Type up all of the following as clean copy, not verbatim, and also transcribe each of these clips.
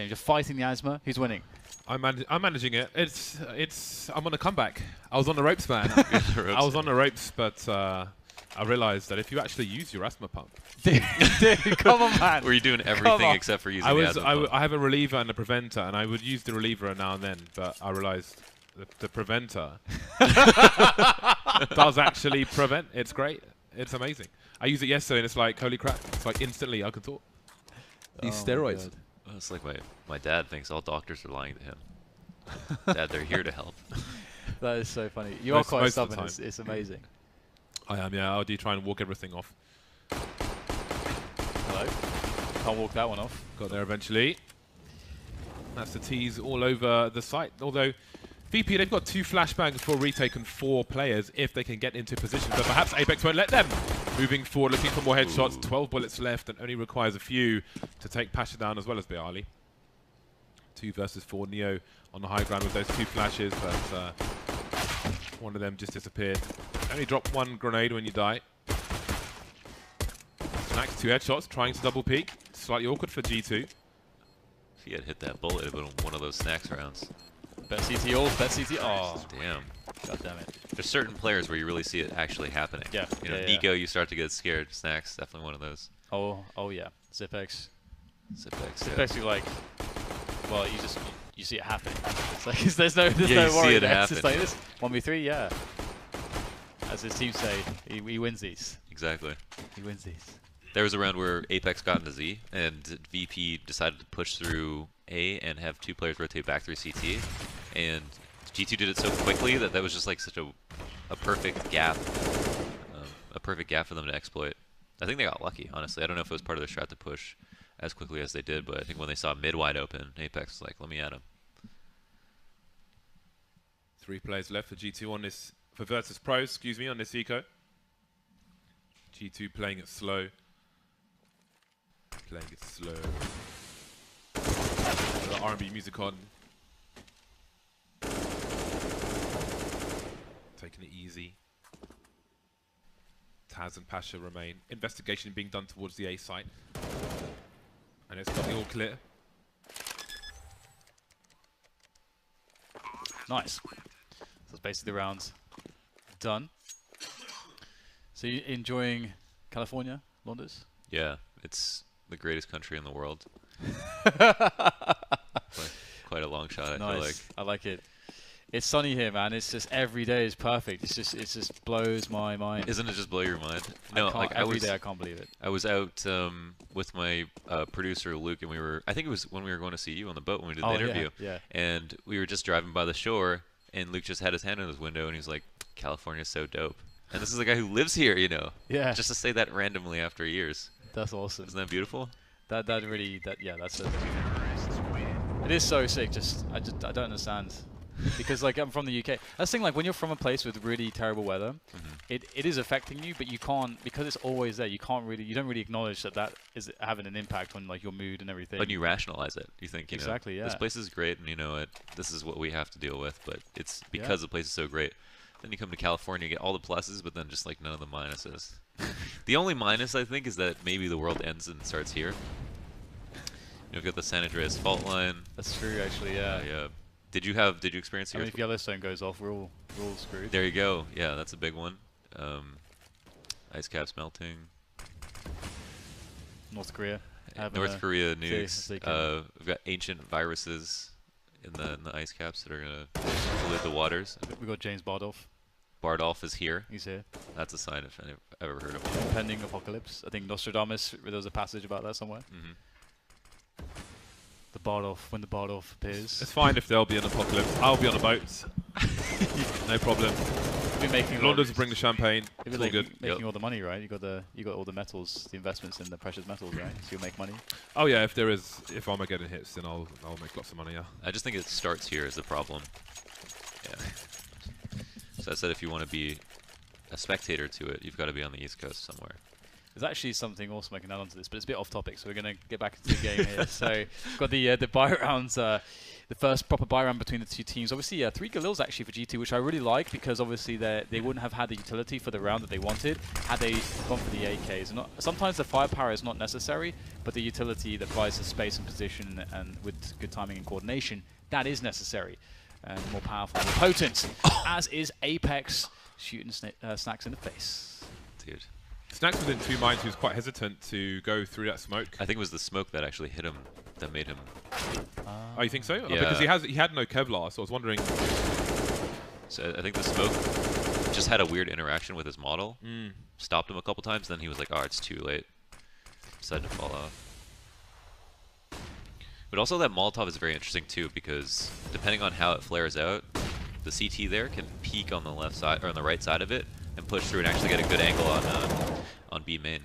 You're fighting the asthma. Who's winning? I'm managing it. I'm on a comeback. I was on the ropes, man. I was on the ropes, but I realized that if you actually use your asthma pump, Dude, come on, man. Were you doing everything except for using the asthma pump? I have a reliever and a preventer, and I would use the reliever now and then, but I realized the preventer does actually prevent. It's great. It's amazing. I used it yesterday, and it's like, holy crap. It's like instantly I can talk. These steroids. Well, it's like my dad thinks all doctors are lying to him. Dad, they're here to help. That is so funny. You are quite stubborn. It's amazing. I am, yeah. I do try and walk everything off. Hello. Can't walk that one off. Got there eventually. That's the tease all over the site. Although VP, they've got 2 flashbangs for retake and 4 players if they can get into position. But perhaps Apex won't let them. Moving forward, looking for more headshots. 12 bullets left and only requires a few to take Pasha down as well as Beali. 2 versus 4. Neo on the high ground with those 2 flashes, but one of them just disappeared. Only drop 1 grenade when you die. Snacks 2 headshots, trying to double peek. Slightly awkward for G2. If he had hit that bullet, it would have been one of those snacks rounds. Bet CT ult, bet CT. Oh, damn. God damn it. There's certain players where you really see it actually happening. Yeah. You know, Nico, you start to get scared. Snacks, definitely one of those. Oh yeah. Zipex. Zipex, you like, well, you see it happening. It's like, there's no worry. See it happen. It's just like this 1v3, yeah. As his team say, he wins these. Exactly. He wins these. There was a round where Apex got into Z, and VP decided to push through A and have 2 players rotate back through CT. And G2 did it so quickly that was just like such a perfect gap. A perfect gap for them to exploit. I think they got lucky, honestly. I don't know if it was part of their strat to push as quickly as they did, but I think when they saw mid wide open, Apex was like, let me at him. 3 players left for G2 on this, for Virtus Pro, excuse me, on this eco. G2 playing it slow. Playing it slow. The R&B music on. Taking it easy. Taz and Pasha remain. Investigation being done towards the A site. And it's got the all clear. Nice. So it's basically the rounds done. So you enjoying California, Londres? Yeah, it's the greatest country in the world. Quite a long shot, I feel like. I like it. It's sunny here, man. It's just every day is perfect. It just blows my mind. Isn't it just blow your mind? No, like every day I can't believe it. I was out with my producer Luke, and I think it was when we were going to see you on the boat when we did the interview. Yeah. And we were just driving by the shore, and Luke just had his hand on his window, and he's like, "California's so dope." And this is a guy who lives here, you know. Yeah. Just to say that randomly after years. That's awesome. Isn't that beautiful? That's it. It is so sick. I don't understand. Because like I'm from the UK. That's the thing, like when you're from a place with really terrible weather, it is affecting you, but you can't, because it's always there, you don't really acknowledge that is having an impact on like your mood and everything. But you rationalize it. You think, you know, yeah. This place is great, and you know it. This is what we have to deal with, but it's because the place is so great. Then you come to California, get all the pluses, but then just like none of the minuses. The only minus, I think, is that maybe the world ends and starts here. You've got the San Andreas fault line. That's true, actually. Yeah. Yeah. Did you experience here? I mean, if Yellowstone goes off, we're all screwed. There you go. Yeah, that's a big one. Ice caps melting. North Korea. North Korea nukes. We've got ancient viruses in the ice caps that are gonna pollute the waters. We got James Bardolph. Bardolph is here. He's here. That's a sign if I've ever heard of one. Impending apocalypse. I think Nostradamus. There was a passage about that somewhere. When the Bardolph appears. It's fine if there'll be an apocalypse. I'll be on a boat. No problem. We'll be making London's bring the champagne. It's all good. Making all the money, right? You got all the metals, the investments in the precious metals, right? So you'll make money. Oh yeah, if Armageddon hits, then I'll make lots of money. Yeah. I just think it starts here is the problem. Yeah. So I said if you want to be a spectator to it, you've got to be on the East Coast somewhere. There's actually something awesome I can add on to this, but it's a bit off topic, so we're going to get back into the game here. So we've got the buy rounds the first proper buy round between the two teams. Obviously, 3 Galils actually for G2, which I really like because obviously they wouldn't have had the utility for the round that they wanted had they gone for the AKs. Sometimes the firepower is not necessary, but the utility that provides the space and position and with good timing and coordination, that is necessary and more powerful, more potent, as is Apex shooting Snacks in the face. Dude. Snacks was in 2 minds. He was quite hesitant to go through that smoke. I think it was the smoke that actually hit him that made him. Oh, you think so? Yeah. Because he had no Kevlar, so I was wondering. So I think the smoke just had a weird interaction with his model. Stopped him a couple times, then he was like, "Oh, it's too late." Decided to fall off. But also that Molotov is very interesting too, because depending on how it flares out, the CT there can peek on the left side or on the right side of it and push through and actually get a good angle on B main.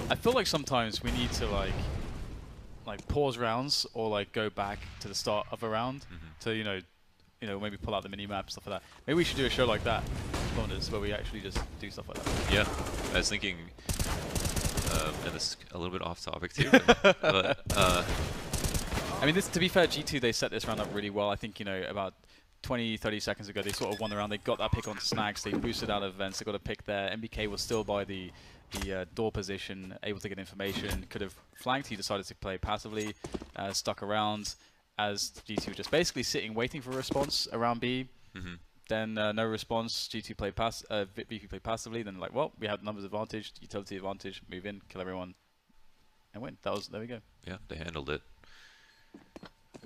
I feel like sometimes we need to like pause rounds or like go back to the start of a round to you know maybe pull out the mini map, stuff like that. Maybe we should do a show like that, where we actually just do stuff like that. Yeah, I was thinking, and this is a little bit off topic too, but I mean, to be fair, G2 they set this round up really well. I think about 20-30 seconds ago they sort of won the round. They got that pick onto Snags. They boosted out of events. They got a pick there. MBK was still by the door position, able to get information. Could have flanked. He decided to play passively, stuck around as G2 were just basically sitting, waiting for a response around B. Then no response. G2 played VP played passively. Then like, well, we have numbers advantage, utility advantage. Move in, kill everyone, and win. There we go. Yeah, they handled it.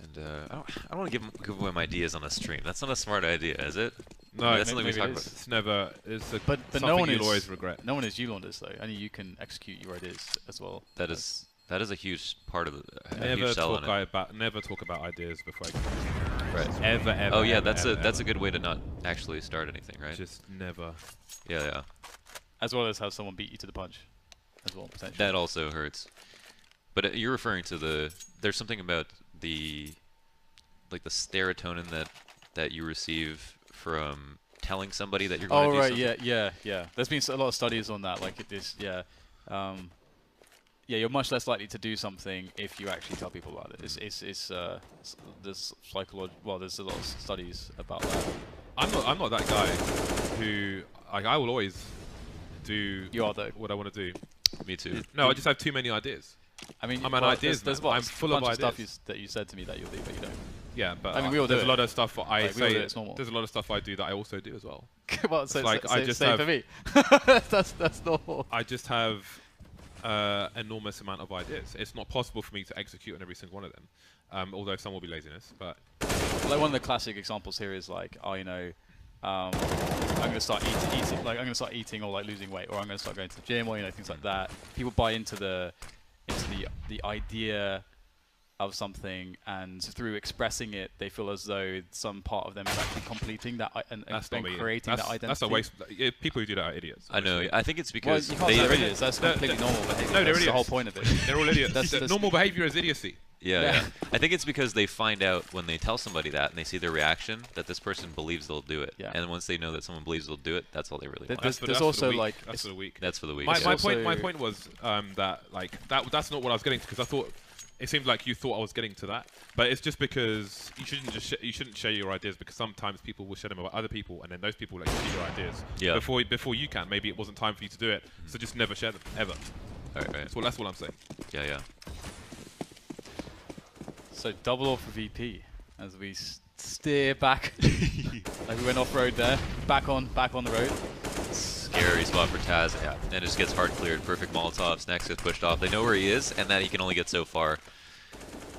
And I don't want to give away my ideas on a stream. That's not a smart idea, is it? No, that's something we talk about. It's never. It's a, but something no one you'll is always regret. No one is you launders though. Only you can execute your ideas as well. That is a huge part of the Never talk about ideas before. Right. Ever. Oh yeah, ever, that's a good way to not actually start anything, right? Just never. Yeah. As well as have someone beat you to the punch, as well potentially. That also hurts. But you're referring to there's something about the serotonin that you receive from telling somebody that you're going to do something. Yeah. There's been a lot of studies on that. Like it is, you're much less likely to do something if you actually tell people about it. There's psychological. Well, there's a lot of studies about that. I'm not that guy who I will always do. You are though. What I want to do. Me too. No, I just have too many ideas. I mean, I'm an ideas man. I'm full of ideas. ideas. That you said to me that you'll do, but you don't. Yeah, but I mean, we all do there's it. a lot of stuff I like, say. It's normal. There's a lot of stuff I do that I also do as well. Well, so like I just same have, for me. that's normal. I just have enormous amount of ideas. It's not possible for me to execute on every single one of them. Although some will be laziness, but like one of the classic examples here is like, I'm going to start eating, like I'm going to start eating or like losing weight, or I'm going to start going to the gym, or things like that. People buy into the idea of something, and through expressing it, they feel as though some part of them is actually completing that and creating that identity. That's a waste. People who do that are idiots. Honestly. I know. I think it's because you can't say they're idiots. That's completely normal behavior. No, they're that's idiots. the whole point of it. They're all idiots. That's normal behavior is idiocy. Yeah. I think it's because they find out when they tell somebody that and they see their reaction that this person believes they'll do it. Yeah. And once they know that someone believes they'll do it, that's all they really want. There's also like That's for the week. My point was that's not what I was getting to, because I thought it seemed like you thought I was getting to that, but it's just because you shouldn't share your ideas, because sometimes people will share them about other people, and then those people like see your ideas before you can. Maybe it wasn't time for you to do it, so just never share them ever. Right. That's what I'm saying. Yeah. So double off for VP as we steer back. Like we went off road there, back on the road. Scary spot for Taz, and it just gets hard cleared. Perfect Molotov. Snacks gets pushed off. They know where he is, and that he can only get so far.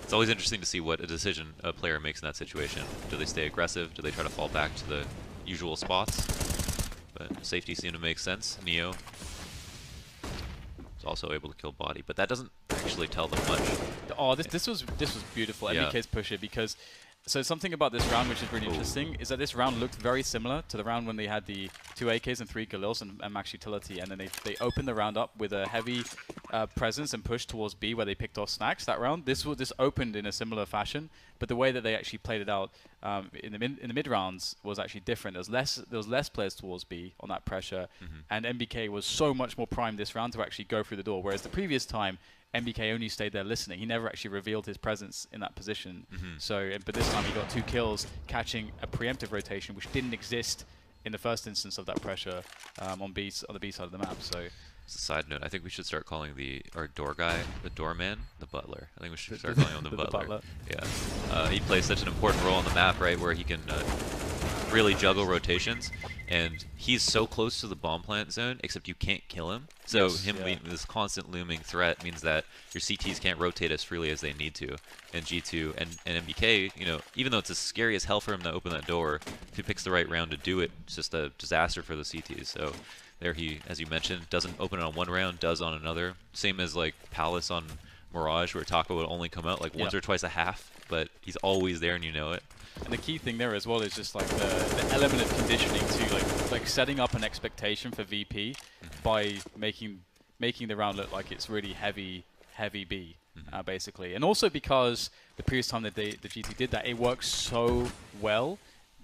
It's always interesting to see what a decision a player makes in that situation. Do they stay aggressive? Do they try to fall back to the usual spots? But safety seemed to make sense. Neo is also able to kill body, but that doesn't actually tell them much. Oh, this was beautiful. Yeah. MBK's push it, because so something about this round which is really interesting is that this round looked very similar to the round when they had the 2 AKs and 3 Galils and max utility, and then they opened the round up with a heavy presence and push towards B where they picked off Snacks that round. This opened in a similar fashion, but the way that they actually played it out in the mid rounds was actually different. There was less players towards B on that pressure, and MBK was so much more primed this round to actually go through the door, whereas the previous time MBK only stayed there listening. He never actually revealed his presence in that position. So, but this time he got 2 kills, catching a preemptive rotation, which didn't exist in the first instance of that pressure on the B side of the map. So, as a side note, I think we should start calling our door guy, the doorman, the butler. I think we should start calling him the butler. Yeah, he plays such an important role on the map, right, where he can really juggle rotations, and he's so close to the bomb plant zone, except you can't kill him. So being this constant looming threat means that your CTs can't rotate as freely as they need to. And G2 and MBK, you know, even though it's as scary as hell for him to open that door, if he picks the right round to do it, it's just a disaster for the CTs. So there he, as you mentioned, doesn't open it on one round, does on another. Same as like Palace on Mirage, where Taco would only come out like once or twice a half, but he's always there and you know it. And the key thing there as well is just like the element of conditioning too, like setting up an expectation for VP by making the round look like it's really heavy B, basically. And also because the previous time that the GT did that, it worked so well.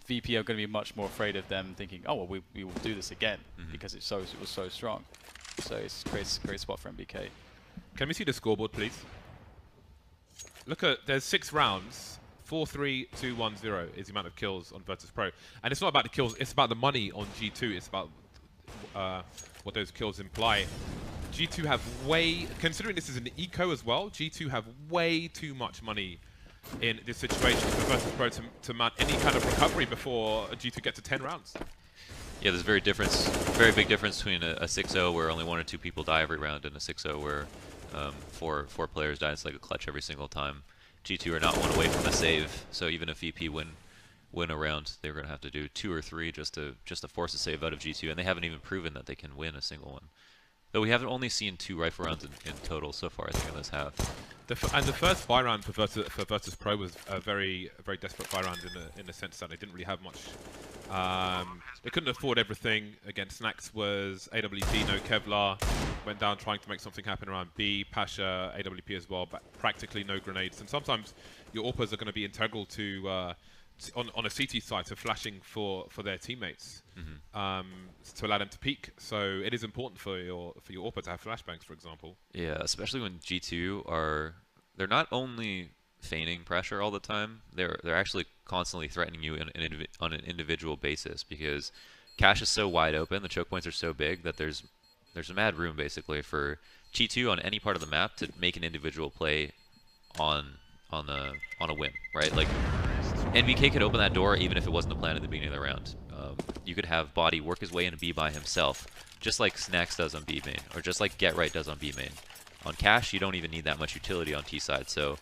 VP are going to be much more afraid of them thinking, oh well, we will do this again because it was so strong. So it's a great spot for MBK. Can we see the scoreboard, please? Look at, there's 6 rounds. 4-3, 2-1-0 is the amount of kills on Virtus Pro. And it's not about the kills, it's about the money on G2. It's about what those kills imply. G2 have considering this is an eco as well, G2 have way too much money in this situation for Virtus Pro to mount any kind of recovery before G2 get to 10 rounds. Yeah, there's very big difference between a 6-0 where only 1 or 2 people die every round and a 6-0 where 4 players die. It's like a clutch every single time. G2 are not 1 away from a save, so even if VP win a round, they're going to have to do 2 or 3 just to force a save out of G2, and they haven't even proven that they can win a single one. Though we haven't only seen 2 rifle rounds in total so far, I think, in this half. And the first buy round for Virtus Pro was a very desperate buy round in the sense that they didn't really have much. They couldn't afford everything. Against Snacks was AWP, no Kevlar. Went down trying to make something happen around B. Pasha, AWP as well, but practically no grenades. And sometimes your AWPers are going to be integral to on a CT side to flashing for their teammates to allow them to peek. So it is important for your AWPer to have flashbangs, for example. Yeah, especially when G2 they're not only feigning pressure all the time, they're actually constantly threatening you on an individual basis, because Cache is so wide open, the choke points are so big that there's a mad room basically for G2 on any part of the map to make an individual play on a whim, right? Like NBK could open that door even if it wasn't the plan at the beginning of the round. You could have Body work his way into B by himself, just like Snacks does on B main, or just like Get Right does on B main. On Cache, you don't even need that much utility on T side, so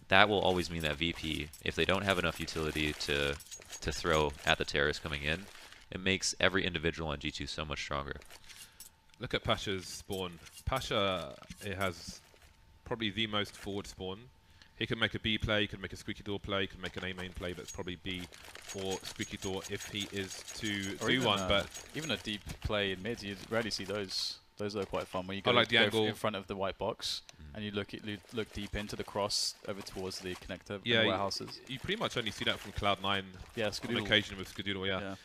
that will always mean that VP, if they don't have enough utility to throw at the terrorist coming in, it makes every individual on G2 so much stronger. Look at Pasha's spawn. Pasha, it has probably the most forward spawn. He could make a B play, he could make a squeaky door play, he could make an A main play, but it's probably B or squeaky door if he is to do one. But even a deep play in mid, you rarely see those. Those are quite fun when you go, like the angle in front of the white box and you look deep into the cross over towards the connector and the warehouses. You pretty much only see that from Cloud9 on occasion with Skadoodle,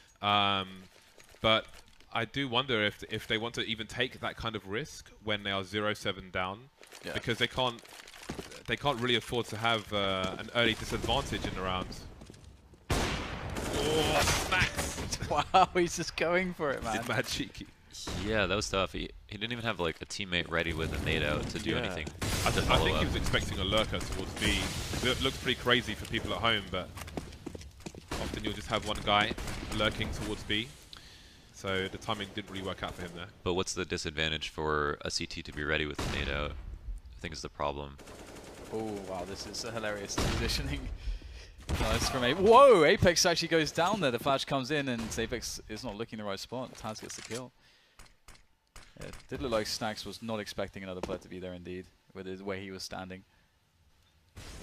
but I do wonder if they want to even take that kind of risk when they are 0-7 down, because they can't really afford to have an early disadvantage in the rounds. Oh, Snacks! Wow, he's just going for it, man. It's mad cheeky. Yeah, that was tough. He didn't even have like a teammate ready with a nade out to do anything. I think he was expecting a lurker towards B. It looks pretty crazy for people at home, but often you'll just have one guy lurking towards B. So the timing didn't really work out for him there. But what's the disadvantage for a CT to be ready with a nade out? I think is the problem. Oh wow, this is a hilarious positioning. Nice from Apex. Whoa, Apex actually goes down there. The flash comes in and Apex is not looking the right spot. Taz gets the kill. Yeah, it did look like Snacks was not expecting another player to be there indeed, with the way he was standing.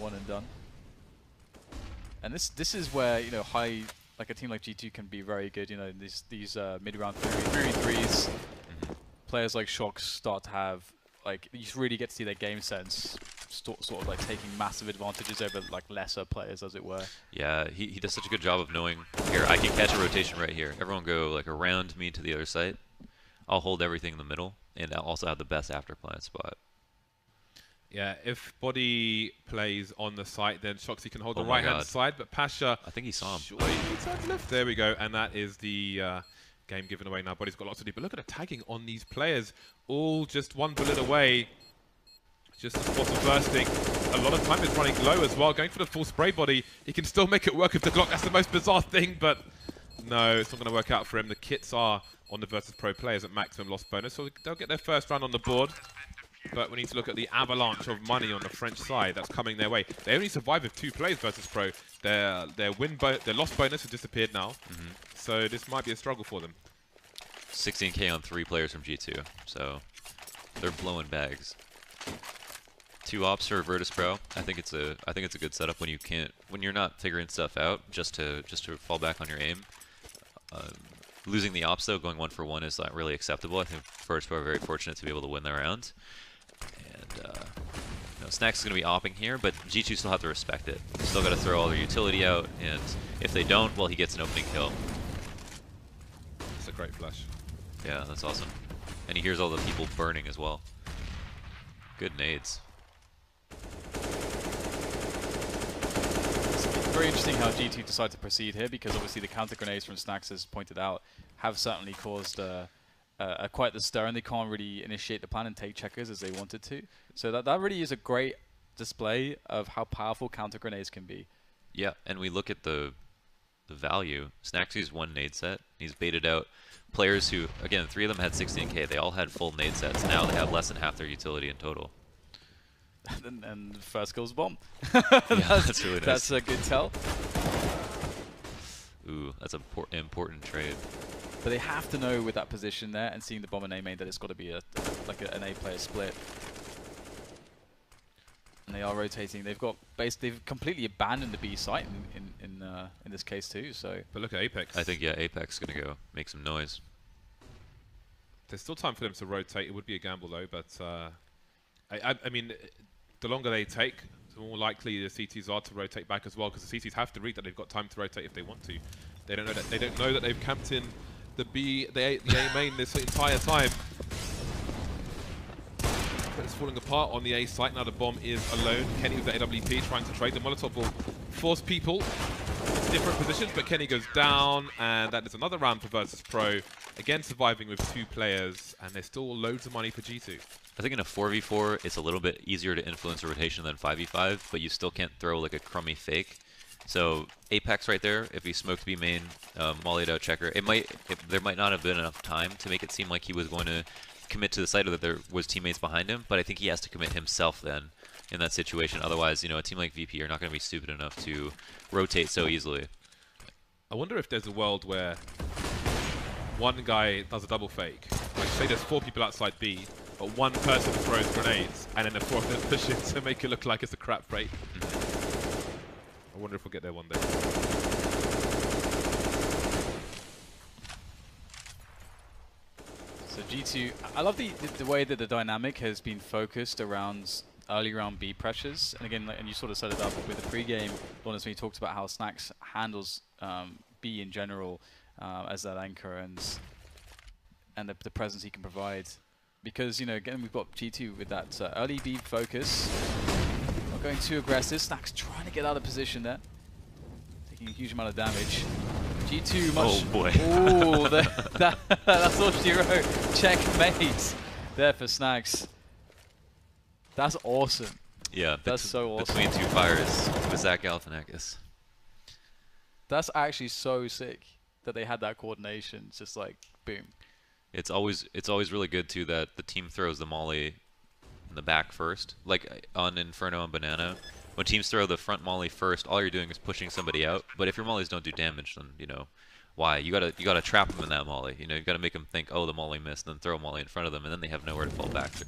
One and done. And this is where, you know, like a team like G2 can be very good. You know, these mid-round 3v3s, players like Shox start to have, like, you really get to see their game sense sort of like taking massive advantages over like lesser players, as it were. Yeah, he does such a good job of knowing, here, I can catch a rotation right here. Everyone go like around me to the other side. I'll hold everything in the middle, and I'll also have the best after plant spot. Yeah, if Body plays on the site, then Shoxy can hold Oh the my right-hand God. side, but Pasha... I think he saw him. Left. There we go, and that is the game given away now. Body's got lots to do, but look at the tagging on these players. All just one bullet away. Just the spot of bursting. A lot of time is running low as well, going for the full spray Body. He can still make it work with the Glock. That's the most bizarre thing, but no, it's not going to work out for him. The kits are on the Virtus Pro players at maximum loss bonus, so they'll get their first round on the board. But we need to look at the avalanche of money on the French side that's coming their way. They only survive with 2 plays Virtus Pro. Their loss bonus has disappeared now, so this might be a struggle for them. 16K on 3 players from G2, so they're blowing bags. 2 ops for Virtus Pro. I think it's a good setup when you're not figuring stuff out just to fall back on your aim. Losing the ops though, going 1 for 1 is not really acceptable. I think Virtus Pro are very fortunate to be able to win their round. And Snacks is going to be opping here, but G2 still have to respect it. They still got to throw all their utility out, and if they don't, well, he gets an opening kill. It's a great flash. Yeah, that's awesome. And he hears all the people burning as well. Good nades. It's very interesting how G2 decide to proceed here, because obviously the counter grenades from Snacks, as pointed out, have certainly caused quite the stir, and they can't really initiate the plan and take checkers as they wanted to. So that really is a great display of how powerful counter grenades can be. Yeah, and we look at the value. Snacks used 1 nade set. He's baited out players who, again, 3 of them had 16K. They all had full nade sets. Now they have less than half their utility in total. and first kill's bomb. Yeah, that's really nice. That's a good tell. Ooh, that's an important trade. But they have to know with that position there and seeing the bomb and A main that it's got to be an A player split. And they are rotating. They've completely abandoned the B site in this case too. So. But look at Apex. I think Apex is gonna go make some noise. There's still time for them to rotate. It would be a gamble though, but I mean, the longer they take, the more likely the CTs are to rotate back as well, because the CTs have to read that they've got time to rotate if they want to. They don't know that. They don't know that they've camped in the A main this entire time. But it's falling apart on the A site. Now the bomb is alone. Kenny with the AWP trying to trade. The Molotov will force people in different positions, but Kenny goes down, and that is another round for Virtus Pro. Again, surviving with 2 players, and there's still loads of money for G2. I think in a 4v4, it's a little bit easier to influence a rotation than 5v5, but you still can't throw like a crummy fake. So Apex right there, if he smoked B main, mollied out checker, there might not have been enough time to make it seem like he was going to commit to the side or that there was teammates behind him, but I think he has to commit himself then in that situation. Otherwise, a team like VP are not going to be stupid enough to rotate so easily. I wonder if there's a world where one guy does a double fake. Like, say there's 4 people outside B, but one person throws grenades, and then the 4th is pushing to make it look like it's a crap fake. I wonder if we'll get there one day. So G2, I love the way that the dynamic has been focused around early round B pressures. And again, and you sort of set it up with the pre-game, Lawrence, when you talked about how Snacks handles B in general as that anchor and the presence he can provide. Because, again, we've got G2 with that early B focus. Not going too aggressive. Snacks trying to get out of position there. Taking a huge amount of damage. G2 much... Oh, boy. Oh, that's all she wrote. Checkmate there for Snacks. That's awesome. Yeah, that's so awesome. Between 2 fires with Zach Galifianakis. That's actually so sick that they had that coordination. It's just like, boom. It's always really good too that the team throws the molly in the back first. Like on Inferno and Banana, when teams throw the front molly first, all you're doing is pushing somebody out. But if your mollies don't do damage, then why? You gotta trap them in that molly. You gotta make them think, oh, the molly missed, and then throw a molly in front of them, and then they have nowhere to fall back to.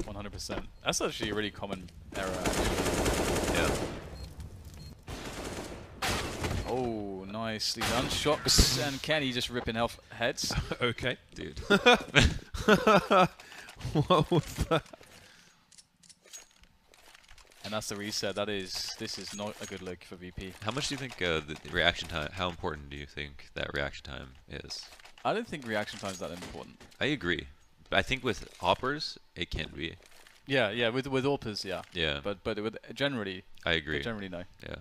100%. That's actually a really common error. Yeah. Oh, nicely done. Shocks and Kenny just ripping off heads. Okay. Dude. What was that? And that's the reset. This is not a good look for VP. How much do you think the reaction time, how important do you think that reaction time is? I don't think reaction time is that important. I agree. I think with hoppers, it can be. Yeah, with AWPers, yeah. Yeah. But with generally, I agree. generally no. Yeah.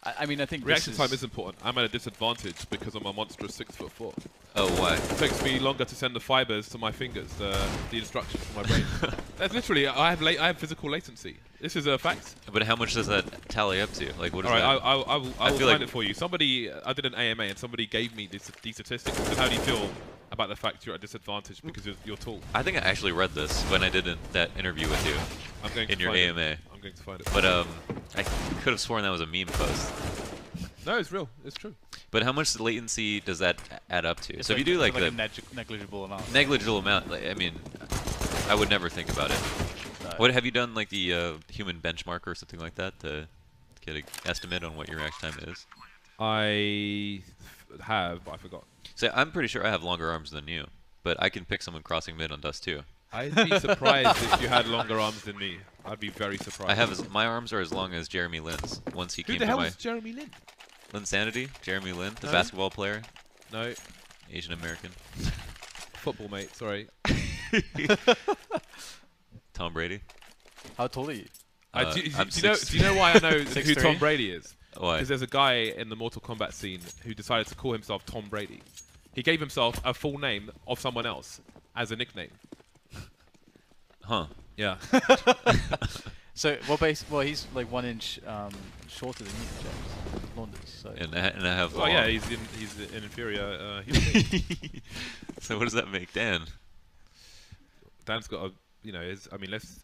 I mean, I think Reaction time is important. I'm at a disadvantage because I'm a monstrous 6'4". Oh, why? It takes me longer to send the fibers to my fingers, the instructions to my brain. That's literally, I have physical latency. This is a fact. But how much does that tally up to? Like, what is All right, that? I will find like it for you. Somebody, I did an AMA and somebody gave me these statistics. And how do you feel about the fact you're at a disadvantage because you're tall? I think I actually read this when I did that interview with you. I'm going in to your find AMA. It. I'm going to find it. But I could have sworn that was a meme post. No, it's real. It's true. But how much latency does that add up to? It's so like, if you do like a the negligible amount. negligible amount, like, I mean, I would never think about it. No. What have you done, like the human benchmark or something like that, to get an estimate on what your reaction time is? I have, but I forgot. So I'm pretty sure I have longer arms than you, but I can pick someone crossing mid on Dust too. I'd be surprised if you had longer arms than me. I'd be very surprised. I have my arms are as long as Jeremy Lin's. Once he Who came the to hell my is Jeremy Lin? Linsanity, Jeremy Lin, the No. basketball player, No, Asian American, football mate. Sorry. Tom Brady. How tall are you? Do I'm you know why I know who 6'3"? Tom Brady is? Why? Because there's a guy in the Mortal Kombat scene who decided to call himself Tom Brady. He gave himself a full name of someone else as a nickname. Huh. Yeah. So, well, he's like 1 inch shorter than you, James Launders. So. And I have. Oh yeah, he's an inferior human being. So what does that make Dan? Dan's got a, you know, I mean, let's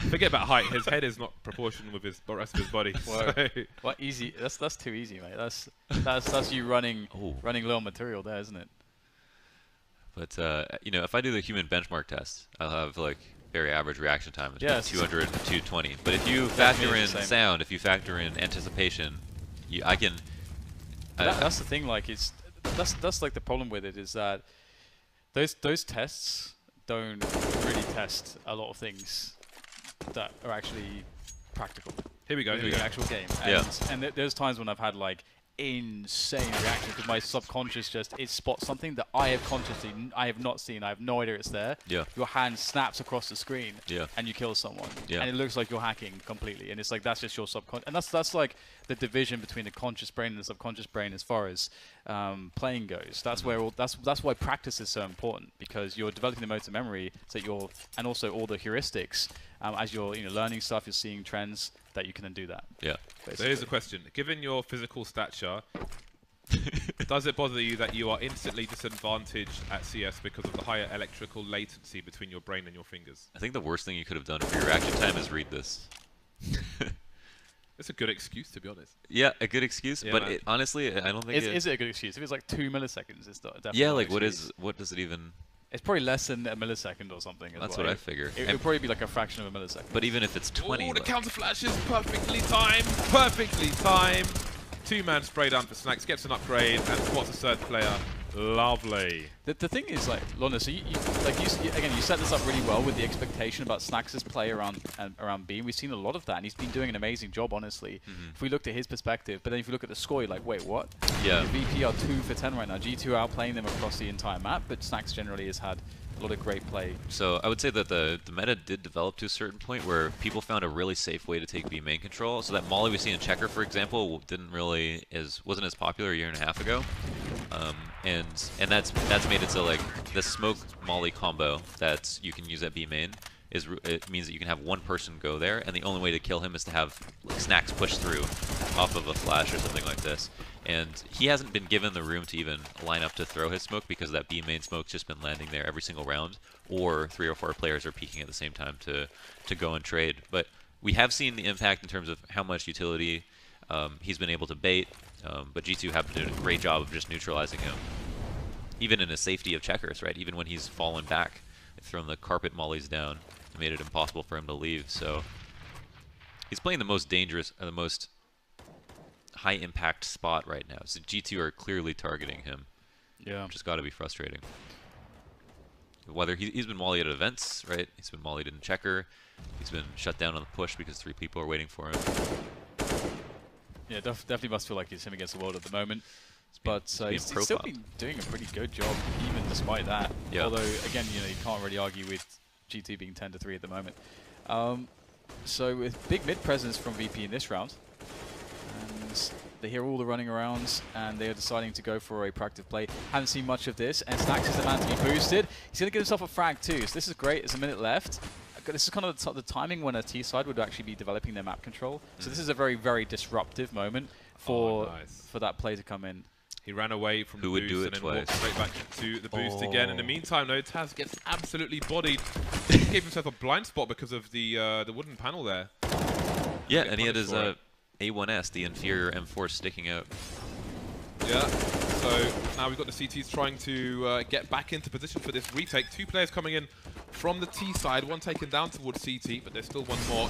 forget about height. His head is not proportional with his rest of his body. Whoa. So. What easy? That's too easy, mate. That's you running Oh. low material there, isn't it? But you know, if I do the human benchmark test, I'll have like very average reaction time. It's Yes. 200 to 220. But if you Definitely factor in is the same. sound, if you factor in anticipation, I can. That's the thing. Like, that's like the problem with it is that those tests don't really test a lot of things that are actually practical Here we go. in Here we the go. actual game. Yeah. And there's times when I've had like insane reactions because my subconscious it spots something that I have not seen. I have no idea it's there. Yeah. Your hand snaps across the screen. Yeah. And you kill someone. Yeah. And it looks like you're hacking completely. And it's like that's just your subconscious. And that's like the division between the conscious brain and the subconscious brain as far as playing goes. That's where that's why practice is so important, because you're developing the motor memory and also all the heuristics as you're learning stuff. You're seeing trends that you can then do that. Yeah. So here's the question. Given your physical stature, does it bother you that you are instantly disadvantaged at CS because of the higher electrical latency between your brain and your fingers? I think the worst thing you could have done for your reaction time is read this. It's a good excuse, to be honest. Yeah, a good excuse, Yeah, but man. honestly, I don't think Is it a good excuse? If it's like 2 milliseconds, it's definitely Yeah, not like an excuse. what does it even? It's probably less than a millisecond or something. That's what I figure. It would probably be like a fraction of a millisecond. But even if it's 20, Oh, the like, counter flash is perfectly timed. Perfectly timed. Two-man spray down for Snacks, gets an upgrade, and spots a third player. Lovely. The thing is, like, Lorna, so you set this up really well with the expectation about Snax's play around B. We've seen a lot of that, and he's been doing an amazing job, honestly. If we looked at his perspective, but then if you look at the score, you're like, wait, what? Yeah. The VP are 2 for 10 right now. G2 are outplaying them across the entire map, but Snax generally has had a lot of great play. So I would say that the meta did develop to a certain point where people found a really safe way to take B main control. So that Molly we see in Checker, for example, wasn't as popular a year and a half ago, and that's made it so like the smoke Molly combo that you can use at B main it means that you can have one person go there, and the only way to kill him is to have like, Snacks push through off of a flash or something like this. And he hasn't been given the room to even line up to throw his smoke because that B main smoke's just been landing there every single round, or 3 or 4 players are peeking at the same time to go and trade. But we have seen the impact in terms of how much utility he's been able to bait, but G2 have been doing a great job of just neutralizing him. Even in his safety of Checkers, right? Even when he's fallen back, they've thrown the carpet mollies down and made it impossible for him to leave. So he's playing the most dangerous, the most high impact spot right now. So G2 are clearly targeting him. Yeah. Which has got to be frustrating. Whether he's been mollied at events, right? He's been mollied in Checker. He's been shut down on the push because 3 people are waiting for him. Yeah, definitely must feel like it's him against the world at the moment. But he's still been doing a pretty good job, even despite that. Yeah. Although, again, you can't really argue with G2 being 10-3 at the moment. So with big mid presence from VP in this round, and they hear all the running arounds, and they are deciding to go for a proactive play. Haven't seen much of this, and Snax is the man to be boosted. He's going to give himself a frag too, so this is great. There's a minute left. This is kind of the timing when a T side would actually be developing their map control. So this is a very, very disruptive moment for that play to come in. He ran away from the boost and then walked straight back into the boost again. In the meantime, though, Taz gets absolutely bodied. He gave himself a blind spot because of the wooden panel there. Yeah, and he had his A1S, the inferior M4, sticking out. Yeah, so now we've got the CTs trying to get back into position for this retake. 2 players coming in from the T side, one taken down towards CT, but there's still one more.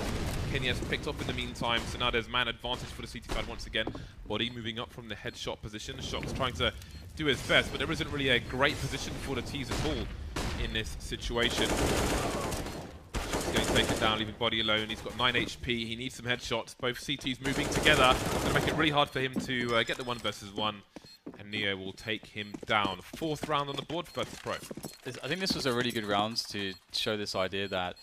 Kenny has picked up in the meantime, so now there's man advantage for the CT side once again. Body moving up from the headshot position. Shock's trying to do his best, but there isn't really a great position for the T's at all in this situation. Shock's getting taken down, leaving Body alone. He's got 9 HP, he needs some headshots. Both CTs moving together. It's going to make it really hard for him to get the 1 versus 1. And Neo will take him down. 4th round on the board for Virtus Pro. I think this was a really good round to show this idea that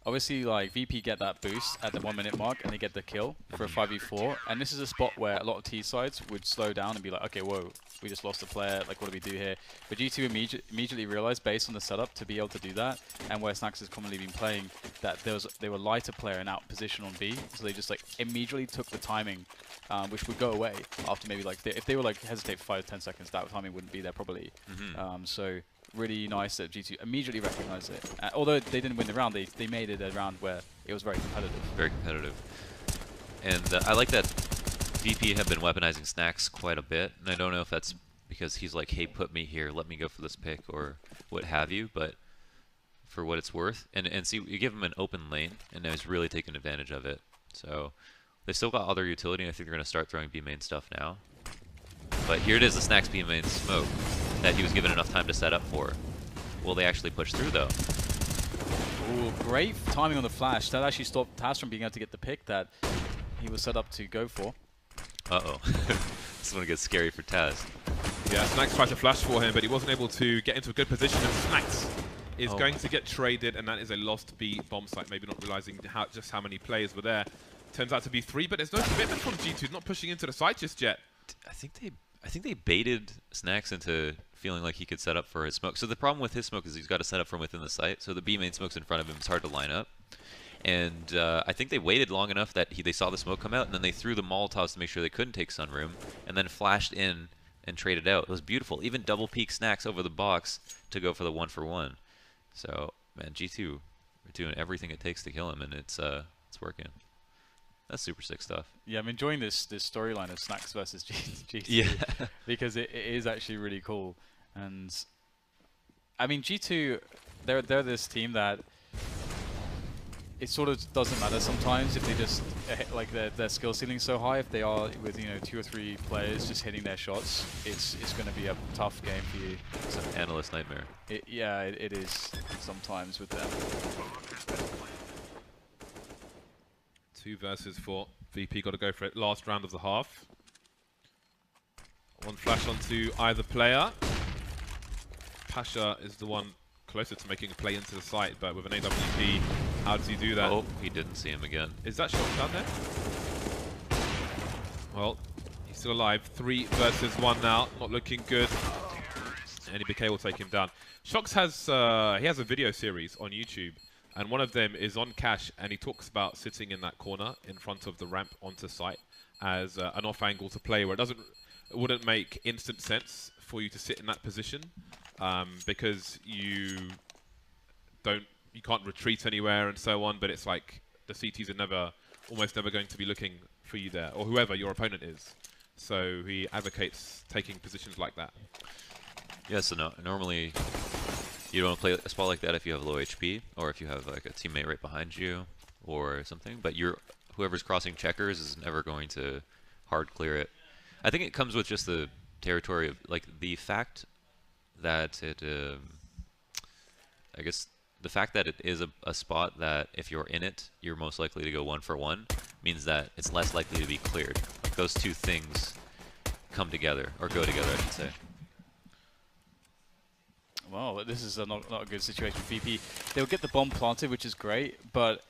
obviously, like, VP get that boost at the 1 minute mark and they get the kill for a 5v4. And this is a spot where a lot of T sides would slow down and be like, okay, whoa, we just lost a player. Like, what do we do here? But G2 immediately realized, based on the setup, to be able to do that. And where Snax has commonly been playing, that they were lighter player and out position on B. So they just, like, immediately took the timing, which would go away after maybe, like, if they were, like, hesitate for 5 to 10 seconds, that timing wouldn't be there probably. So really nice that G2 immediately recognized it. Although they didn't win the round, they made it a round where it was very competitive. Very competitive. And I like that VP have been weaponizing Snax quite a bit. And I don't know if that's because he's like, hey, put me here, let me go for this pick, or what have you. But for what it's worth, and see, you give him an open lane, and now he's really taking advantage of it. So they've still got other utility, and I think they're going to start throwing B main stuff now. But here it is, the Snax B main smoke that he was given enough time to set up for. Will they actually push through, though? Ooh, great timing on the flash. That actually stopped Taz from being able to get the pick that he was set up to go for. Uh-oh. This is going to get scary for Taz. Yeah, Snax tried to flash for him, but he wasn't able to get into a good position, and Snax is going to get traded, and that is a lost B bomb site, maybe not realizing just how many players were there. Turns out to be 3, but there's no commitment from G2, not pushing into the site just yet. I think they baited Snax into feeling like he could set up for his smoke. So the problem with his smoke is he's got to set up from within the site. So the B main smoke's in front of him. It's hard to line up. And I think they waited long enough that they saw the smoke come out, and then they threw the Molotovs to make sure they couldn't take Sunroom, and then flashed in and traded out. It was beautiful. Even double peek Snax over the box to go for the 1-for-1. So, man, G2 are doing everything it takes to kill him, and it's working. That's super sick stuff. Yeah, I'm enjoying this storyline of Snax versus G2. Yeah. Because it is actually really cool. And I mean, G2, they're this team that it sort of doesn't matter sometimes if they just like their skill ceiling so high. If they are with 2 or 3 players just hitting their shots, it's going to be a tough game for you. It's an analyst nightmare. Yeah, it is sometimes with them. 2 versus 4. VP got to go for it. Last round of the half. 1 flash onto either player. Pasha is the one closer to making a play into the site, but with an AWP, how does he do that? Oh, he didn't see him again. Is that shot down there? Well, he's still alive. 3 versus 1 now. Not looking good. And BK will take him down. Shox has he has a video series on YouTube, and one of them is on Cash, and he talks about sitting in that corner in front of the ramp onto site as an off angle to play, where it wouldn't make instant sense for you to sit in that position because you can't retreat anywhere and so on. But it's like the CTs are almost never going to be looking for you there, or whoever your opponent is. So he advocates taking positions like that. Yeah, so normally you don't want to play a spot like that if you have low HP, or if you have like a teammate right behind you or something, but whoever's crossing checkers is never going to hard clear it. I think it comes with just the territory of like the fact that I guess the fact that it is a spot that if you're in it, you're most likely to go 1-for-1 means that it's less likely to be cleared. Like those two things come together, or go together, I should say. Well, this is not a good situation for VP. They'll get the bomb planted, which is great, but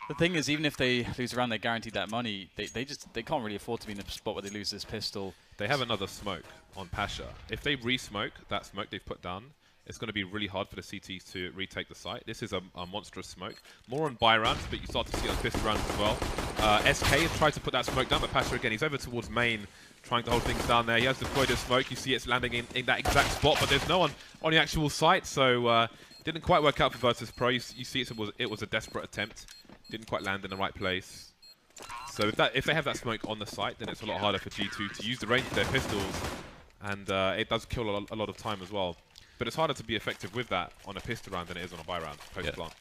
the thing is, even if they lose around, they're guaranteed that money. They can't really afford to be in a spot where they lose this pistol. They have another smoke on Pasha. If they re-smoke that smoke they've put down, it's going to be really hard for the CTs to retake the site. This is a monstrous smoke. More on buy rounds, but you start to see on pistol rounds as well. SK has tried to put that smoke down, but Pasha again, he's over towards main, trying to hold things down there. He has deployed a smoke. You see it's landing in that exact spot, but there's no one on the actual site, so didn't quite work out for Virtus Pro. You see it was a desperate attempt. Didn't quite land in the right place. So if they have that smoke on the site, then it's a lot harder for G2 to use the range of their pistols, and it does kill a lot of time as well. But it's harder to be effective with that on a pistol round than it is on a buy round post-plant.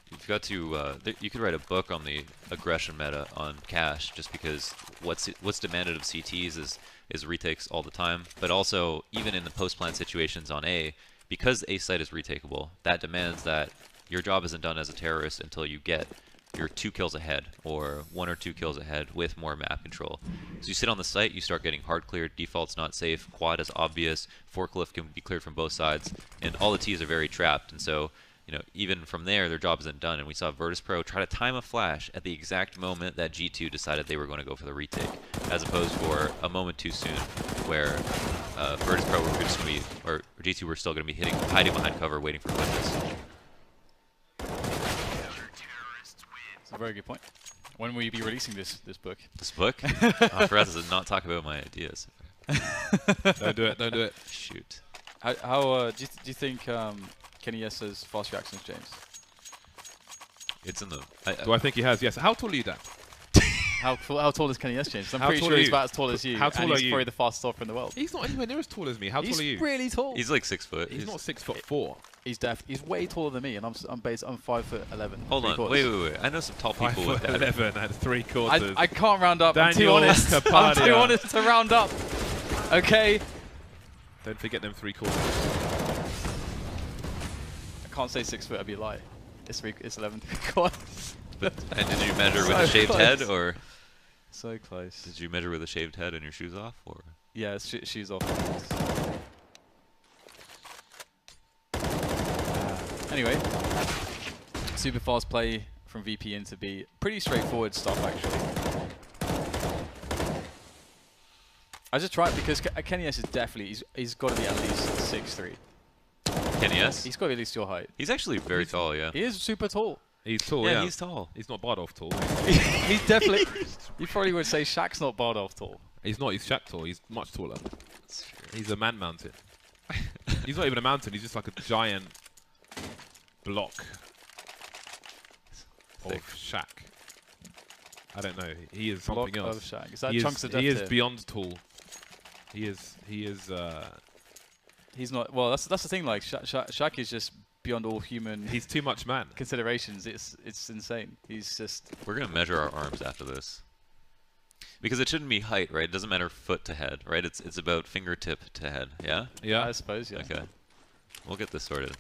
You've got to, you could write a book on the aggression meta on Cash, just because what's demanded of CTs is retakes all the time. But also, even in the post-plant situations on A, because A site is retakeable, that demands that your job isn't done as a terrorist until you get your 2 kills ahead, or 1 or 2 kills ahead with more map control. So you sit on the site, you start getting hard cleared, default's not safe, quad is obvious, forklift can be cleared from both sides, and all the T's are very trapped. And so, you know, even from there, their job isn't done. And we saw Virtus Pro try to time a flash at the exact moment that G2 decided they were going to go for the retake, as opposed for a moment too soon, where Virtus Pro were just going to be, or G2 were still going to be hiding behind cover, waiting for witness. A very good point. When will you be releasing this book? This book? I forgot to not talk about my ideas. Don't do it. Don't do it. Shoot. How do you think Kenny S has fast reactions, James? It's in the. Do I think he has? Yes. How tall are you, Dan? How tall is Kenny S, James? I'm How pretty tall sure are he's you? about as tall as you. How tall and are he's you? probably the fastest stopper in the world. He's not anywhere near as tall as me. How tall are you? He's really tall. He's like 6 foot. He's not 6'4". He's way taller than me, and I'm 5'11". Hold on. Wait. I know some tall people with that. 5'11" and 3/4. I can't round up. Daniel I'm too honest. I'm Kapadia. too honest to round up. Okay. Don't forget them 3/4. I can't say 6 foot. I'd be a lie. It's 11/3. And did you measure with a shaved close. head, or So close. did you measure with a shaved head and your shoes off, or? Yeah, shoes off. Anyway, super fast play from VP into B. Pretty straightforward stuff, actually. I just tried because Kenny S is definitely, he's got to be at least 6'3". Kenny S? He's got to be at least your height. He's actually very tall, yeah. He is super tall. He's tall, yeah. He's tall. He's not Bardolph tall. He's definitely, you probably would say Shaq's not Bardolph tall. He's not. He's Shaq tall. He's much taller. He's a man mountain. He's not even a mountain. He's just like a giant block of Shaq. I don't know. He is something Block else. of Shaq. Is that he chunks of death he is here? beyond tall. He is. He's not. Well, that's the thing. Like Shaq is just beyond all human. He's too much man. Considerations. It's insane. He's just. We're gonna measure our arms after this, because it shouldn't be height, right? It doesn't matter foot to head, right? It's about fingertip to head. Yeah. Yeah. I suppose. Yeah. Okay. We'll get this sorted.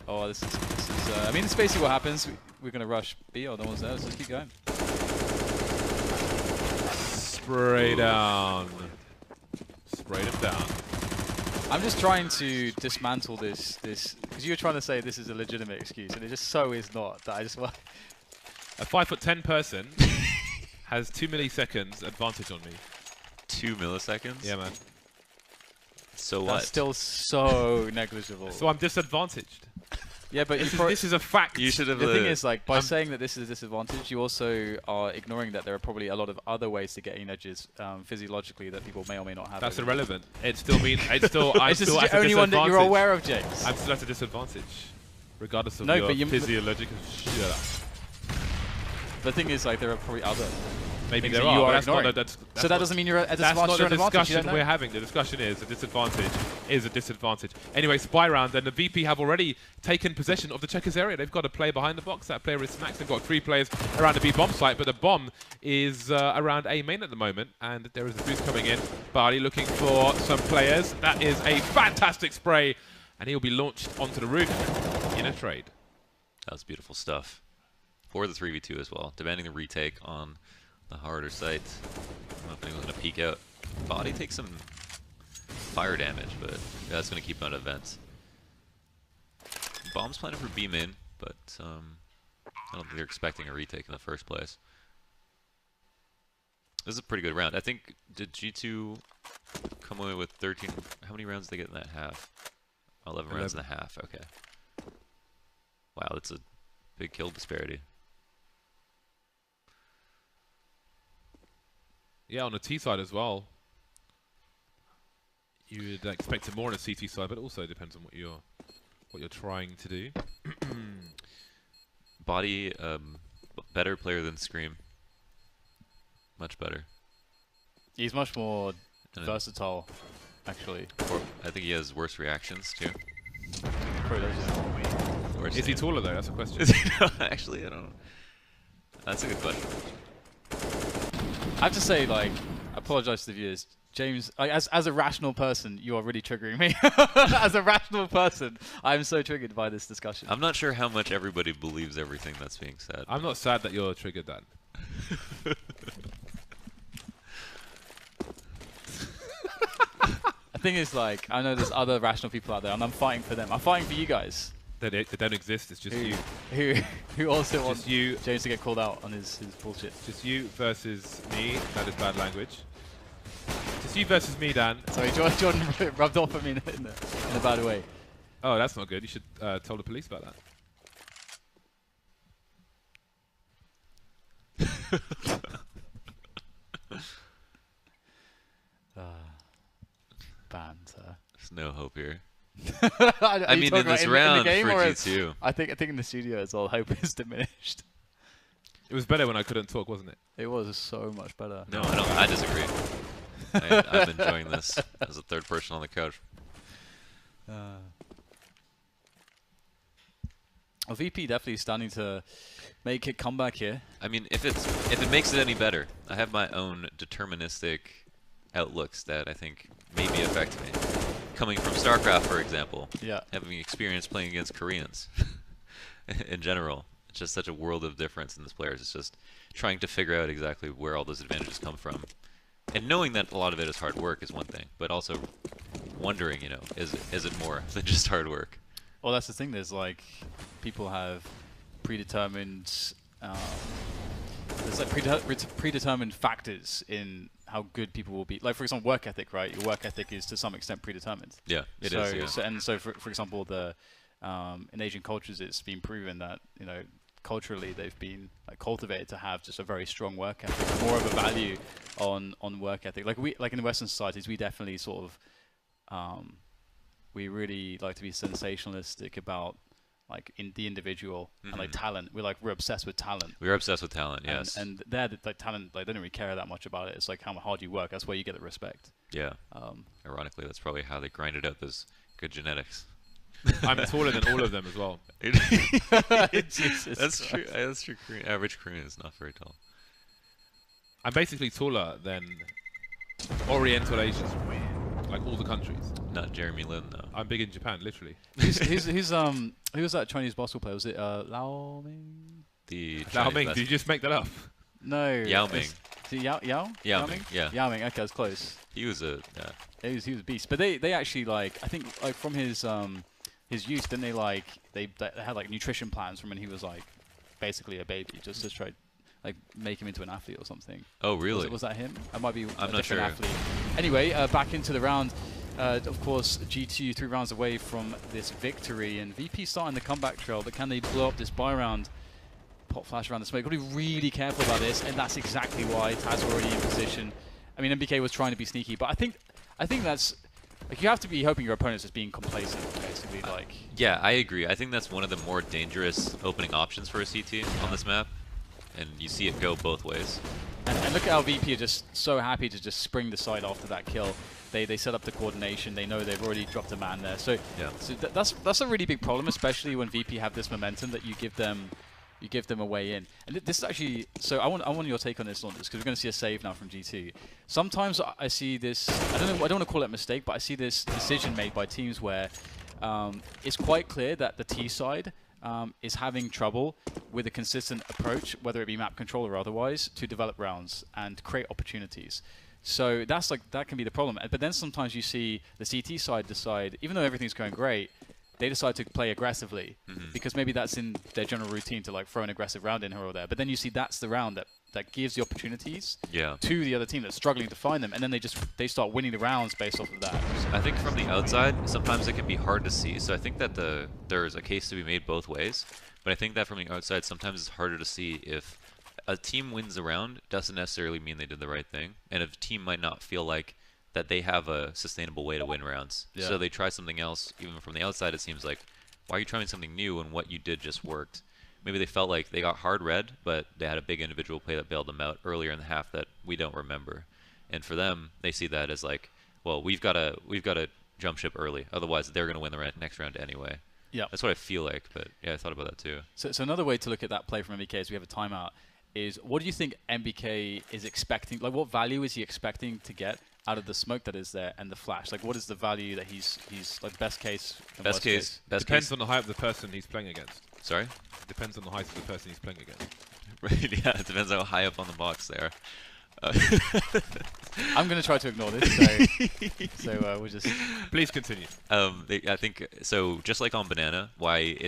Oh, this is. I mean, it's basically what happens. We're gonna rush B. Oh, no one's there. Let's just keep going. Spray down. Spray them down. I'm just trying to dismantle this because you're trying to say this is a legitimate excuse, and it just so is not. That I just want. A 5'10" person has 2 milliseconds advantage on me. 2 milliseconds? Yeah, man. So That's what? still so negligible. So I'm disadvantaged. Yeah, but This is a fact. You should have. the thing is, like, by saying that this is a disadvantage, you also are ignoring that there are probably a lot of other ways to gain edges physiologically that people may or may not have. That's irrelevant. It still means I'm still It's just at the a only one that you're disadvantage. aware of, James. I'm still at a disadvantage, regardless of No, your but you- physiological. Shut up. The thing is, like, there are probably other. Maybe things there that you are. are But that's not. ignoring. That's So that doesn't mean you're at a That's disadvantage not or the an advantage. You discussion don't we're know. having. The discussion is a disadvantage is a disadvantage. Anyway, spy round, and the VP have already taken possession of the checkers area. They've got a player behind the box. That player is Snacks. They've got 3 players around the B bomb site, but the bomb is around A main at the moment, and there is a boost coming in. Barley looking for some players. That is a fantastic spray, and he'll be launched onto the roof in a trade. That was beautiful stuff. For the 3v2 as well, demanding the retake on the harder site. I don't know if anyone's going to peek out. Body takes some fire damage, but that's going to keep him out of vents. Bomb's planted for B main, but I don't think they're expecting a retake in the first place. This is a pretty good round. I think, did G2 come away with 13? How many rounds did they get in that half? 11 rounds and a half, okay. Wow, that's a big kill disparity. Yeah, on the T side as well. You would expect it more on a CT side, but it also depends on what you're trying to do. Body, better player than Scream. Much better. He's much more versatile, actually. I think he has worse reactions too. Is he taller though? That's a question. Actually, I don't know. That's a good question. I have to say, like, I apologize to the viewers. James, like, as a rational person, you are really triggering me. As a rational person, I'm so triggered by this discussion. I'm not sure how much everybody believes everything that's being said. I'm not sad that you're triggered, Dan. The thing is, like, I know there's other rational people out there, and I'm fighting for them. I'm fighting for you guys. They don't exist. It's just you. Who also wants you, James to get called out on his bullshit. Just you versus me. That is bad language. Just you versus me, Dan. Sorry, Jordan rubbed off on me in a bad way. Oh, that's not good. You should tell the police about that. Banter. There's no hope here. I mean, in this round in for G2. I think in the studio as well, hope is diminished. It was better when I couldn't talk, wasn't it? It was so much better. No, I don't. I disagree. I'm enjoying this as a third person on the couch. Well, VP definitely starting to make a comeback here. I mean, if it makes it any better, I have my own deterministic outlooks that I think maybe affect me. Coming from StarCraft, for example, having experience playing against Koreans in general, it's just such a world of difference in this players. It's just trying to figure out exactly where all those advantages come from. And knowing that a lot of it is hard work is one thing, but also wondering, you know, is it more than just hard work? Well, that's the thing. There's like people have predetermined. There's like predetermined factors in how good people will be. Like, for example, work ethic, right? Your work ethic is to some extent predetermined. Yeah, it is. Yeah. So for example, in Asian cultures, it's been proven that, you know, culturally they've been like cultivated to have just a very strong work ethic, more of a value on work ethic. Like in the Western societies, we definitely sort of we really like to be sensationalistic about like in the individual and like talent. We're obsessed with talent. We're obsessed with talent, yes. And they're like talent, like they don't really care that much about it. It's like how hard you work. That's where you get the respect. Yeah. Ironically, that's probably how they grinded out those good genetics. I'm taller than all of them as well. That's true. That's true. Average Korean is not very tall. I'm basically taller than Oriental Asians, like all the countries. Not Jeremy Lin, though. I'm big in Japan, literally. Who was that Chinese basketball player? Was it Lau Ming? Lau Ming? Did you just make that up? No. Yao Ming. Yao Ming? Yeah. Yao Ming. Okay, that's close. He was a. He was a beast. But they actually like I think like from his youth, didn't they like they had like nutrition plans from when he was like basically a baby, just to try like make him into an athlete or something. Oh really? Was that him? That might be I'm a not sure. Athlete. Anyway, back into the round. Of course, G2 3 rounds away from this victory, and VP starting the comeback trail. But can they blow up this buy round? Pop flash around the smoke. Got to be really careful about this, and that's exactly why Taz already in position. I mean, MBK was trying to be sneaky, but I think that's like you have to be hoping your opponent's just being complacent, basically. Like. Yeah, I agree. I think that's one of the more dangerous opening options for a CT on this map, and you see it go both ways. And look at how VP are just so happy to just spring the side after that kill. They set up the coordination. They know they've already dropped a man there. So, yeah. So that's a really big problem, especially when VP have this momentum that you give them a way in. And this is actually so. I want your take on this, Launches, because we're going to see a save now from G2. Sometimes I see this. I don't want to call it a mistake, but I see this decision made by teams where it's quite clear that the T side is having trouble with a consistent approach, whether it be map control or otherwise, to develop rounds and create opportunities. So that's that can be the problem. But then sometimes you see the CT side decide, even though everything's going great, they decide to play aggressively because maybe that's in their general routine to like throw an aggressive round in here or there. But then you see that's the round that gives the opportunities to the other team that's struggling to find them, and then they start winning the rounds based off of that. So I think from the outside, sometimes it can be hard to see. So I think that there's a case to be made both ways. But I think that from the outside, sometimes it's harder to see if a team wins a round doesn't necessarily mean they did the right thing, and a team might not feel like that they have a sustainable way to win rounds. Yeah. So they try something else. Even from the outside, it seems like, why are you trying something new when what you did just worked? Maybe they felt like they got hard read, but they had a big individual play that bailed them out earlier in the half that we don't remember. And for them, they see that as like, well, we've got to jump ship early, otherwise they're going to win the next round anyway. Yeah, that's what I feel like. But yeah, I thought about that too. So another way to look at that play from MBK as we have a timeout is, what do you think MBK is expecting? Like, what value is he expecting to get out of the smoke that is there and the flash? Like, what is the value that he's like best case? And best case. Depends on the height of the person he's playing against. Sorry? Depends on the height of the person he's playing against. Right, yeah, it depends how high up on the box they are. I'm going to try to ignore this, so we'll just... Please continue. I think, so just like on Banana, why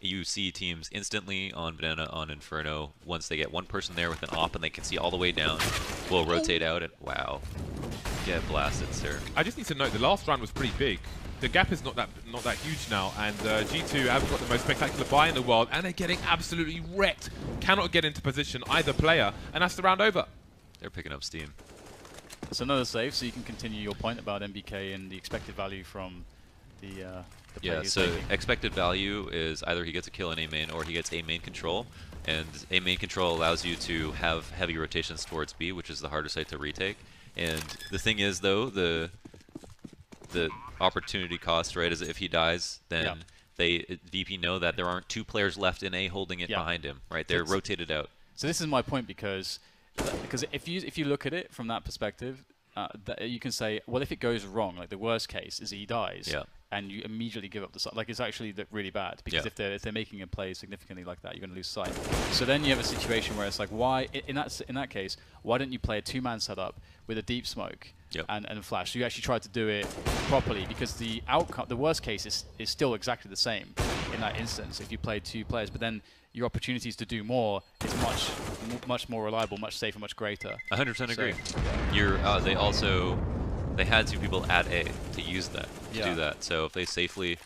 you see teams instantly on Banana, on Inferno, once they get one person there with an op and they can see all the way down, will rotate out and, wow, get blasted, sir. I just need to note, the last round was pretty big. The gap is not that huge now, and G2 haven't got the most spectacular buy in the world, and they're getting absolutely wrecked. Cannot get into position, either player, and that's the round over. They're picking up steam. That's another save, so you can continue your point about MBK and the expected value from the yeah, so expected value is either he gets a kill in A main or he gets A main control, and A main control allows you to have heavy rotations towards B, which is the harder site to retake. And the thing is, though, the opportunity cost, right, is if he dies, then VP know that there aren't two players left in A holding it behind him, right? They're rotated out. So this is my point, because if you look at it from that perspective, you can say, well, if it goes wrong, like the worst case is he dies, and you immediately give up the site. Like, it's actually really bad, because if they're making a play significantly like that, you're going to lose sight. So then you have a situation where it's like, why in that case, why don't you play a two-man setup with a deep smoke and flash? So you actually try to do it properly, because the outcome, the worst case is still exactly the same in that instance if you play two players, but then your opportunities to do more is much more reliable, much safer, much greater. 100% agree. They had two people at A to use that, to do that. So if they safely,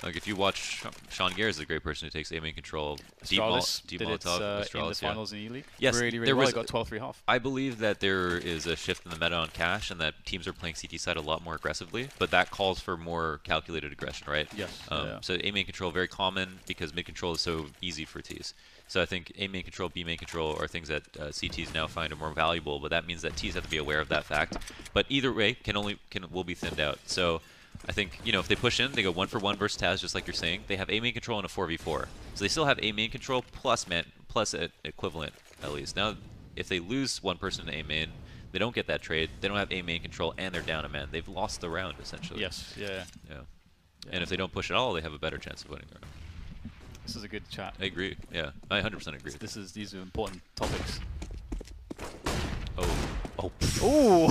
like if you watch, Sean Gare is a great person who takes A main control. Deep Molotov, in the finals in E-League. Yes, really well. Got 12-3 half. I believe that there is a shift in the meta on cash, and that teams are playing CT side a lot more aggressively, but that calls for more calculated aggression, right? Yes. So A main control very common because mid control is so easy for Ts. So I think A main control, B main control are things that CTs now find are more valuable, but that means that Ts have to be aware of that fact. But either way will be thinned out. So I think, you know, if they push in, they go 1-for-1 versus Taz, just like you're saying. They have A main control and a 4v4. So they still have A main control plus an equivalent, at least. Now, if they lose one person in A main, they don't get that trade. They don't have A main control, and they're down a man. They've lost the round, essentially. Yes, yeah. And if they don't push at all, they have a better chance of winning the round. This is a good chat. I agree. Yeah, I 100% agree. These are important topics. Oh. Ooh.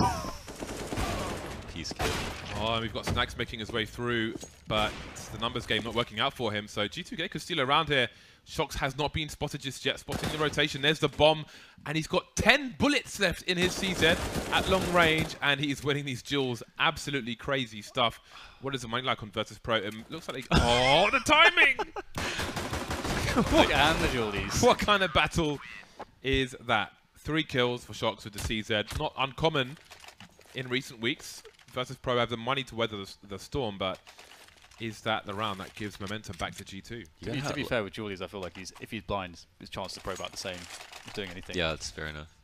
Peace kid. Oh, and we've got Snacks making his way through, but the numbers game not working out for him. So G2K could steal around here. Shox has not been spotted just yet. Spotting the rotation. There's the bomb, and he's got 10 bullets left in his CZ at long range, and he's winning these duels. Absolutely crazy stuff. What is the money like on Virtus Pro? It looks like oh, the timing! And the Joldies. What kind of battle is that? 3 kills for Shox with the CZ. Not uncommon in recent weeks. Virtus Pro have the money to weather the storm, but is that the round that gives momentum back to G2? To be fair with Julius, I feel like if he's blind, his chance to probe about the same as doing anything. Yeah, that's fair enough.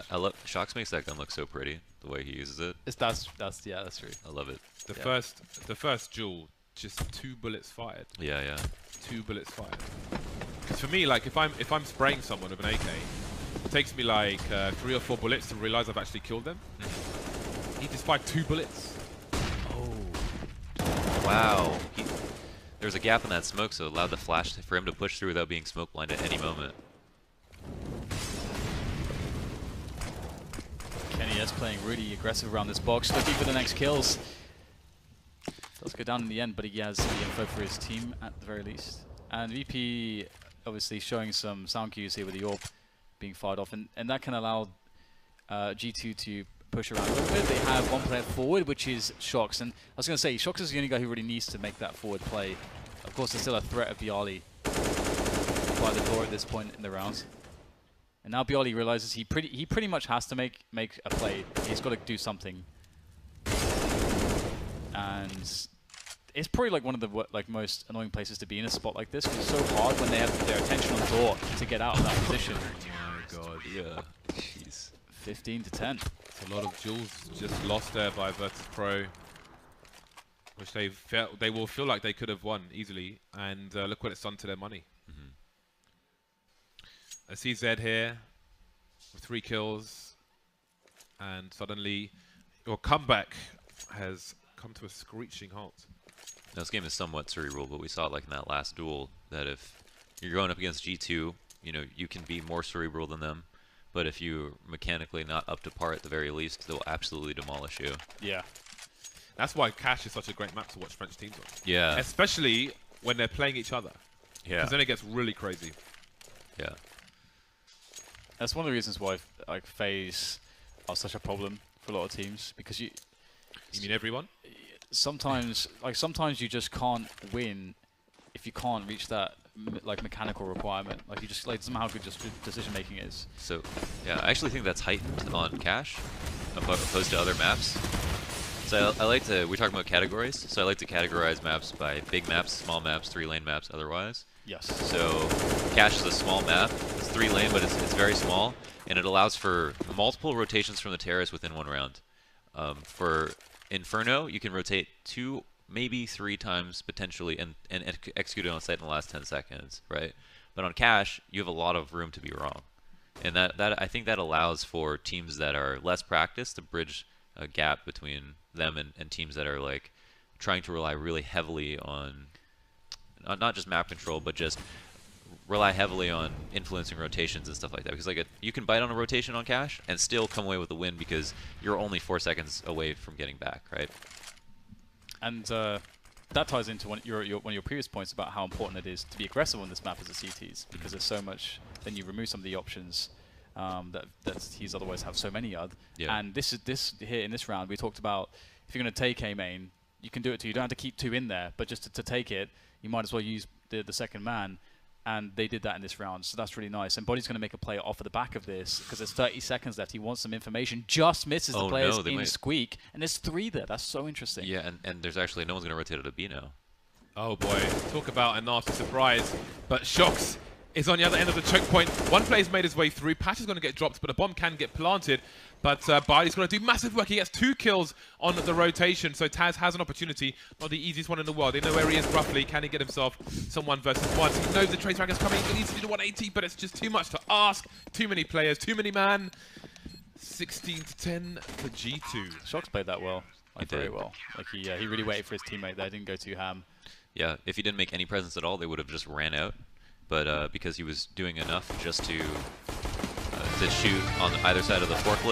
I love Shox makes that gun look so pretty, the way he uses it. That's true. I love it. The first duel, just 2 bullets fired. Yeah. 2 bullets fired. Because for me, like if I'm spraying someone with an AK, it takes me like 3 or 4 bullets to realize I've actually killed them. He just fired 2 bullets. Oh. Wow. there was a gap in that smoke, so it allowed the flash for him to push through without being smoke blind at any moment. Kenny S playing really aggressive around this box, looking for the next kills. Does go down in the end, but he has the info for his team at the very least. And VP obviously showing some sound cues here with the AWP being fired off, and that can allow G2 to push around a little bit. They have one player forward, which is Shox, and I was going to say, Shox is the only guy who really needs to make that forward play. Of course, there's still a threat of Bialy by the door at this point in the round. And now Bialy realizes he pretty much has to make a play. He's got to do something. And it's probably like one of the most annoying places to be in a spot like this, because it's so hard when they have their attention on door to get out of that position. Oh my god, yeah. Jeez. 15 to 10. It's a lot of jewels just lost there by Virtus Pro, which they will feel like they could have won easily, and look what it's done to their money. I see Zed here with 3 kills, and suddenly your comeback has come to a screeching halt. Now, this game is somewhat cerebral, but we saw it like in that last duel that if you're going up against G2, you know, you can be more cerebral than them, but if you're mechanically not up to par at the very least, they'll absolutely demolish you. Yeah. That's why Cash is such a great map to watch French teams on. Yeah. Especially when they're playing each other. Yeah. Because then it gets really crazy. Yeah. That's one of the reasons why like FaZe are such a problem for a lot of teams, because you mean everyone? Sometimes you just can't win if you can't reach that like mechanical requirement. Like you just doesn't matter how good just decision making is. So yeah, I actually think that's heightened on Cash opposed to other maps. So I like to, we're talking about categories, so I like to categorize maps by big maps, small maps, 3-lane maps otherwise. Yes. So Cash is a small map. It's 3-lane, but it's very small, and it allows for multiple rotations from the terrace within one round. For Inferno, you can rotate 2, maybe 3 times potentially, and execute it on site in the last 10 seconds, right? But on Cash, you have a lot of room to be wrong, and that I think that allows for teams that are less practiced to bridge a gap between them and teams that are like trying to rely really heavily on not just map control, but just rely heavily on influencing rotations and stuff like that. Because like you can bite on a rotation on Cash and still come away with a win because you're only 4 seconds away from getting back, right? And that ties into one of your previous points about how important it is to be aggressive on this map as a CTs, because there's so much. Then you remove some of the options that he's otherwise have so many of. Yeah. And this here in this round, we talked about if you're going to take A main, you can do it too. You don't have to keep 2 in there, but just to take it, you might as well use the second man. And they did that in this round, so that's really nice. And Body's going to make a play off of the back of this because there's 30 seconds left. He wants some information, just misses the players in Squeak, and there's 3 there. That's so interesting. Yeah, and there's actually no one's going to rotate it to B now. Oh boy, talk about a nasty surprise. But Shox is on the other end of the choke point. One player's made his way through. Patch is going to get dropped, but a bomb can get planted. But Barley's going to do massive work. He gets 2 kills on the rotation, so Taz has an opportunity. Not the easiest one in the world. They know where he is roughly. Can he get himself some 1 versus 1? He knows the Trace Dragon's coming. He needs to do the 180, but it's just too much to ask. Too many players, too many man. 16 to 10 for G2. Shox played that well, like very well. Like he really waited for his teammate there. Didn't go too ham. Yeah, if he didn't make any presence at all, they would have just ran out. But because he was doing enough just to shoot on either side of the forklift.